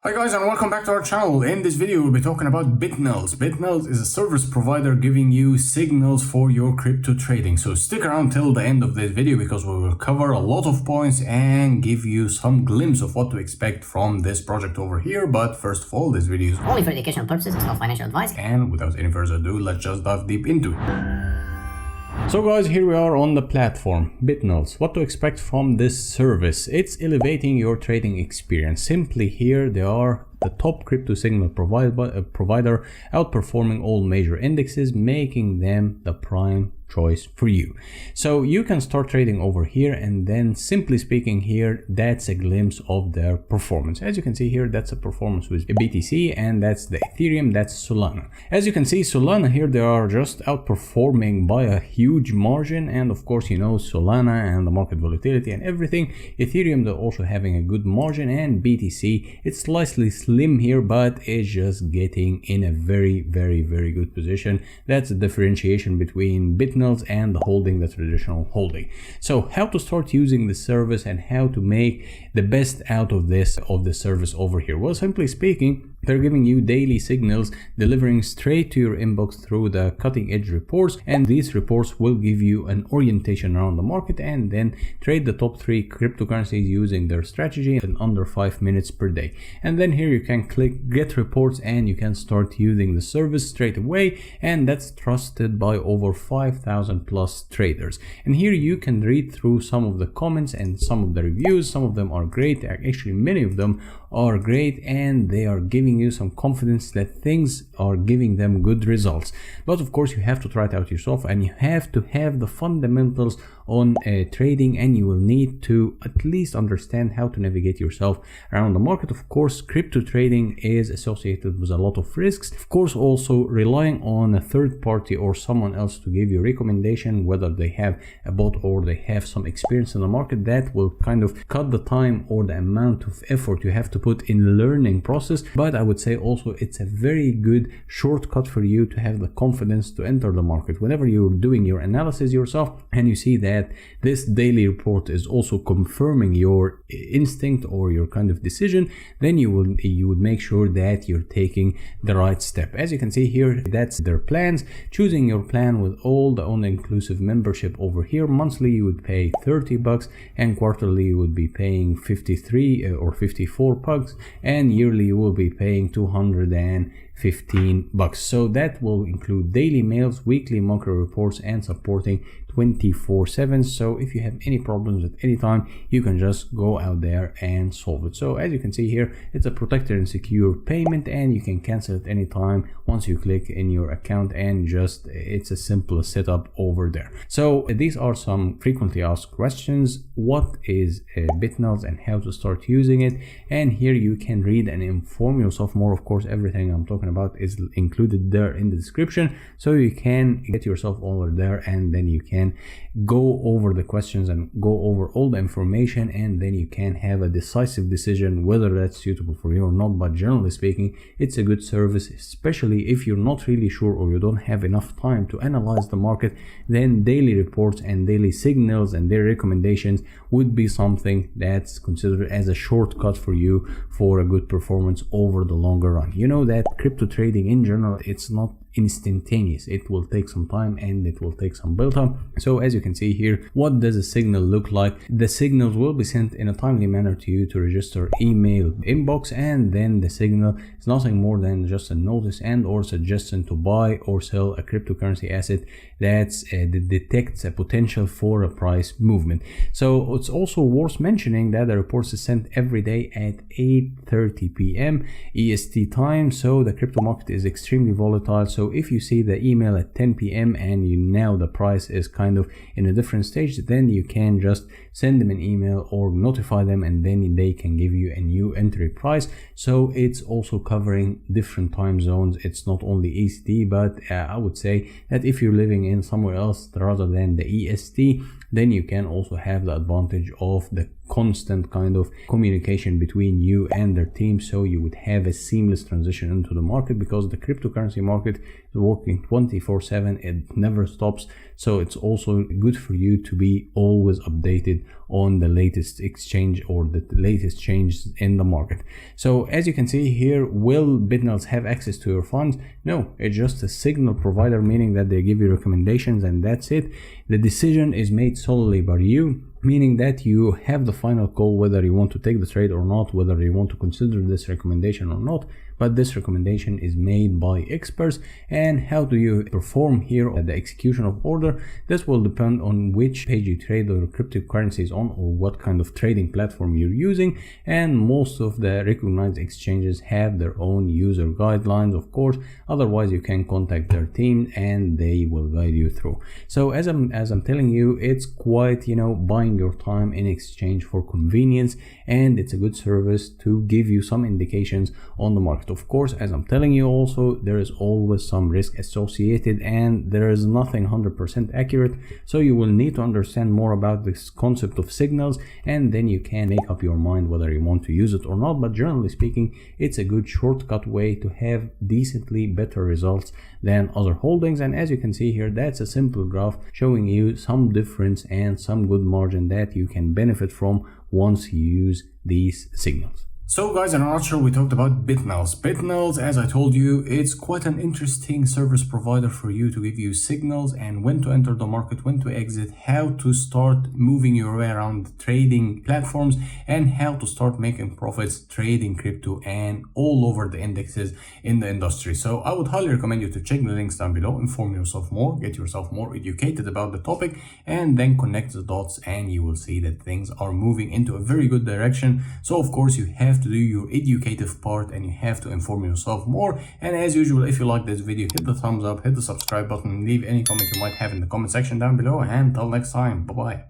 Hi guys, and welcome back to our channel. In this video we'll be talking about BitNulls. BitNulls is a service provider giving you signals for your crypto trading. So stick around till the end of this video because we will cover a lot of points and give you some glimpse of what to expect from this project over here. But first of all, this video is only for educational purposes. It's not financial advice. And without any further ado, let's just dive deep into it. So guys, here we are on the platform, BitNulls. What to expect from this service? It's elevating your trading experience. Simply here, they are the top crypto signal provider, outperforming all major indexes, making them the prime choice for you. So you can start trading over here, and then simply speaking here, that's a glimpse of their performance. As you can see here, that's a performance with BTC, and that's the Ethereum, that's Solana. As you can see, Solana here, they are just outperforming by a huge margin, and of course, you know, Solana and the market volatility and everything. Ethereum, they're also having a good margin, and BTC, it's slightly slim here, but it's just getting in a very good position. That's the differentiation between BitNulls and the holding, the traditional holding. So how to start using the service and how to make the best out of the service over here? Well, simply speaking, they're giving you daily signals, delivering straight to your inbox through the cutting edge reports, and these reports will give you an orientation around the market, and then trade the top 3 cryptocurrencies using their strategy in under 5 minutes per day. And then here you can click get reports and you can start using the service straight away, and that's trusted by over 5,000 plus traders. And here you can read through some of the comments and some of the reviews. Some of them are great, actually many of them are great, and they are giving you some confidence that things are giving them good results. But of course you have to try it out yourself, and you have to have the fundamentals on trading, and you will need to at least understand how to navigate yourself around the market. Of course, crypto trading is associated with a lot of risks. Of course, also relying on a third party or someone else to give you recommendation, whether they have a bot or they have some experience in the market, that will kind of cut the time or the amount of effort you have to put in the learning process. But I would say also it's a very good shortcut for you to have the confidence to enter the market. Whenever you're doing your analysis yourself and you see that this daily report is also confirming your instinct or your kind of decision, then you would make sure that you're taking the right step. As you can see here, that's their plans. Choosing your plan with all the all-inclusive membership over here. Monthly you would pay $30, and quarterly you would be paying 53 or 54 bucks, and yearly you will be paying $215. So that will include daily mails, weekly macro reports, and supporting 24/7. So if you have any problems at any time, you can just go out there and solve it. So as you can see here, it's a protected and secure payment, and you can cancel it anytime once you click in your account, and just it's a simple setup over there. So these are some frequently asked questions. What is BitNulls and how to start using it? And here you can read and inform yourself more. Of course, everything I'm talking about is included there in the description, so you can get yourself over there, and then you can go over the questions and go over all the information, and then you can have a decisive decision whether that's suitable for you or not. But generally speaking, it's a good service, especially if you're not really sure or you don't have enough time to analyze the market. Then daily reports and daily signals and their recommendations would be something that's considered as a shortcut for you for a good performance over the longer run. You know that crypto trading in general, it's not instantaneous. It will take some time and it will take some build up. So as you can see here, what does a signal look like? The signals will be sent in a timely manner to you to register email inbox, and then the signal is nothing more than just a notice and or suggestion to buy or sell a cryptocurrency asset that detects a potential for a price movement. So it's also worth mentioning that the reports is sent every day at 8:30 p.m. EST time. So the crypto market is extremely volatile. So if you see the email at 10 p.m. and now the price is kind of in a different stage, then you can just send them an email or notify them, and then they can give you a new entry price. So it's also covering different time zones. It's not only EST, but I would say that if you're living in somewhere else rather than the EST, then you can also have the advantage of the constant kind of communication between you and their team. So you would have a seamless transition into the market, because the cryptocurrency market is working 24/7. It never stops. So it's also good for you to be always updated on the latest exchange or the latest changes in the market. So as you can see here, will Bitnals have access to your funds? No, it's just a signal provider, meaning that they give you recommendations and that's it. The decision is made solely by you, meaning that you have the final call whether you want to take the trade or not, whether you want to consider this recommendation or not. But this recommendation is made by experts. And how do you perform here at the execution of order? This will depend on which page you trade your cryptocurrencies on or what kind of trading platform you're using. And most of the recognized exchanges have their own user guidelines, of course. Otherwise, you can contact their team and they will guide you through. So as I'm telling you, it's quite, buying your time in exchange for convenience, and it's a good service to give you some indications on the market. Of course, as I'm telling you also, there is always some risk associated and there is nothing 100% accurate. So you will need to understand more about this concept of signals, and then you can make up your mind whether you want to use it or not. But generally speaking, it's a good shortcut way to have decently better results than other holdings. And as you can see here, that's a simple graph showing you some difference and some good margin that you can benefit from once you use these signals. So guys, in a nutshell, we talked about Bitnals. Bitnals, as I told you, it's quite an interesting service provider for you to give you signals and when to enter the market, when to exit, how to start moving your way around trading platforms, and how to start making profits trading crypto and all over the indexes in the industry. So I would highly recommend you to check the links down below, inform yourself more, get yourself more educated about the topic, and then connect the dots and you will see that things are moving into a very good direction. So of course, you have to do your educative part and you have to inform yourself more. And as usual, if you like this video, hit the thumbs up, hit the subscribe button, and leave any comment you might have in the comment section down below. And until next time, bye bye.